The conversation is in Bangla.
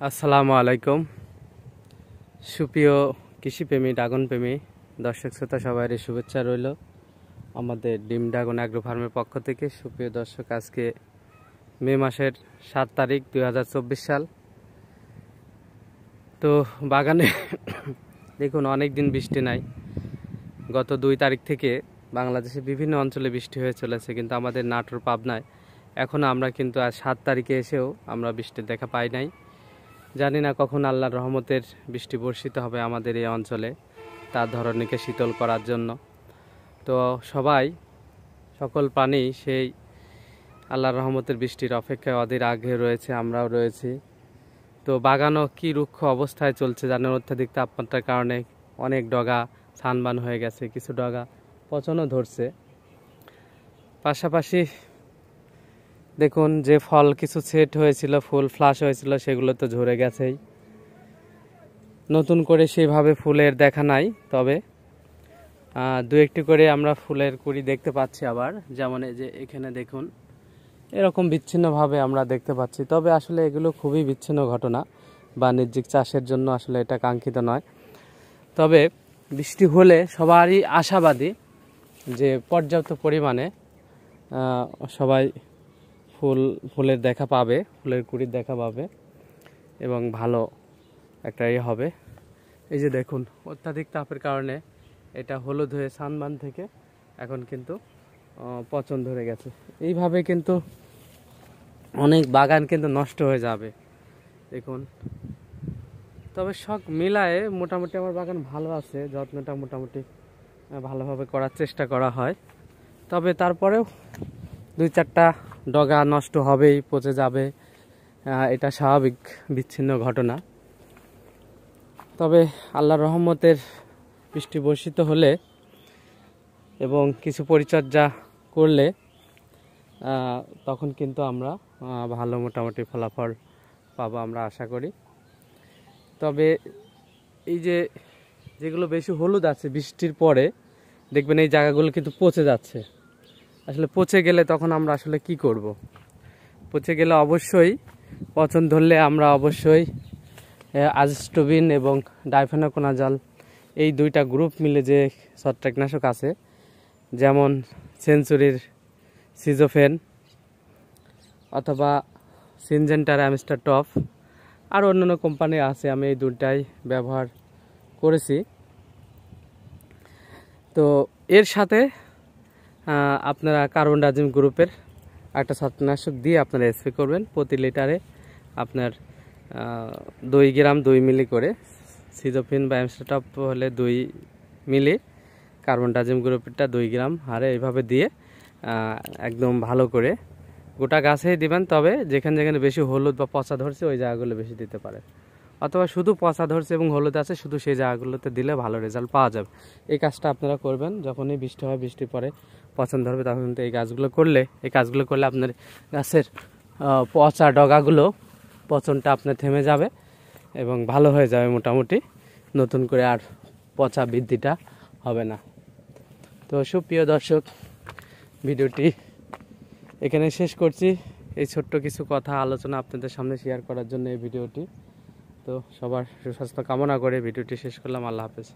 আসসালামু আলাইকুম। সুপ্রিয় কৃষিপ্রেমী, ড্রাগনপ্রেমী দর্শক শ্রোতা সবাইয়ের শুভেচ্ছা রইল আমাদের ডিম ড্রাগন অ্যাগ্রো ফার্মের পক্ষ থেকে। সুপ্রিয় দর্শক, আজকে মে মাসের 7 তারিখ 2024 সাল। তো বাগানে দেখুন অনেক দিন বৃষ্টি নাই। গত 2 তারিখ থেকে বাংলাদেশে বিভিন্ন অঞ্চলে বৃষ্টি হয়ে চলেছে, কিন্তু আমাদের নাটোর পাবনায় এখনও আমরা কিন্তু আজ 7 তারিখে এসেও আমরা বৃষ্টির দেখা পাই নাই। জানি না কখন আল্লাহর রহমতের বৃষ্টি বর্ষিত হবে আমাদের এই অঞ্চলে, তার ধরনীকে শীতল করার জন্য। তো সকল প্রাণী সেই আল্লাহর রহমতের বৃষ্টির অপেক্ষায় অধীর আগ্রহে রয়েছে, আমরাও রয়েছি। তো বাগানও কি রুক্ষ অবস্থায় চলছে জানেন, অত্যাধিক তাপমাত্রার কারণে অনেক ডগা ছানবান হয়ে গেছে, কিছু ডগা পচনও ধরছে। পাশাপাশি দেখুন যে ফল কিছু সেট হয়েছিল, ফুল ফ্লাশ হয়েছিল, সেগুলো তো ঝরে গেছেই। নতুন করে সেইভাবে ফুলের দেখা নাই, তবে দু একটি করে আমরা ফুলের কুড়ি দেখতে পাচ্ছি আবার। যেমন এই যে এখানে দেখুন, এরকম বিচ্ছিন্নভাবে আমরা দেখতে পাচ্ছি। তবে আসলে এগুলো খুবই বিচ্ছিন্ন ঘটনা, বাণিজ্যিক চাষের জন্য আসলে এটা কাঙ্ক্ষিত নয়। তবে বৃষ্টি হলে সবারই আশাবাদী যে পর্যাপ্ত পরিমাণে সবাই ফুলের দেখা পাবে, ফুলের কুড়ির দেখা পাবে এবং ভালো একটা হবে। এই যে দেখুন, অত্যাধিক তাপের কারণে এটা হলুদ হয়ে সানবান থেকে এখন কিন্তু পচন ধরে গেছে। এইভাবে কিন্তু অনেক বাগান কিন্তু নষ্ট হয়ে যাবে দেখুন। তবে সব মিলায়ে মোটামুটি আমার বাগান ভালো আছে, যত্নটা মোটামুটি ভালোভাবে করার চেষ্টা করা হয়। তবে তারপরেও 2-4টা ডগা নষ্ট হবেই, পচে যাবে, এটা স্বাভাবিক বিচ্ছিন্ন ঘটনা। তবে আল্লাহর রহমতের বৃষ্টি বর্ষিত হলে এবং কিছু পরিচর্যা করলে তখন কিন্তু আমরা ভালো মোটামুটি ফলাফল পাবো আমরা আশা করি। তবে এই যেগুলো বেশি হলুদ আছে, বৃষ্টির পরে দেখবেন এই জায়গাগুলো কিন্তু পচে যাচ্ছে। আসলে পচে গেলে তখন আমরা আসলে কি করব? পচে গেলে অবশ্যই পচন ধরলে আমরা অবশ্যই আজস্টোবিন এবং ডাইফেনকোনাজল এই 2টা গ্রুপ মিলে যে ছত্রাকনাশক আছে, যেমন সেঞ্চুরির সিজোফেন অথবা সিনজেন্টার অ্যামস্টার টপ, আর অন্যান্য কোম্পানি আছে, আমি এই 2টাই ব্যবহার করেছি। তো এর সাথে আপনারা কার্বনডাজিম গ্রুপের একটা ছত্রাকনাশক দিয়ে আপনারা স্প্রে করবেন। প্রতি লিটারে আপনার 2 গ্রাম 2 মিলি করে, সিজোফিন বা অ্যামস্টারটপ হলে 2 মিলি, কার্বনডাজিম গ্রুপেরটা 2 গ্রাম হারে এইভাবে দিয়ে একদম ভালো করে গোটা গাছেই দিবেন। তবে যেখানে যেখানে বেশি হলুদ বা পচা ধরছে ওই জায়গাগুলো বেশি দিতে পারে, অথবা শুধু পচা ধরছে এবং হলুদ আছে শুধু সেই জায়গাগুলোতে দিলে ভালো রেজাল্ট পাওয়া যাবে। এই কাজটা আপনারা করবেন যখনই বৃষ্টি হয়, বৃষ্টির পরে পচন ধরবে, তখন কিন্তু এই কাজগুলো করলে আপনার গাছের পচা ডগাগুলো পচনটা আপনার থেমে যাবে এবং ভালো হয়ে যাবে মোটামুটি। নতুন করে আর পচা বৃদ্ধিটা হবে না। তো সুপ্রিয় দর্শক, ভিডিওটি এখানে শেষ করছি। এই ছোট্ট কিছু কথা আলোচনা আপনাদের সামনে শেয়ার করার জন্য এই ভিডিওটি। তো সবার সুস্বাস্থ্য কামনা করে ভিডিওটি শেষ করলাম। আল্লাহ হাফেজ।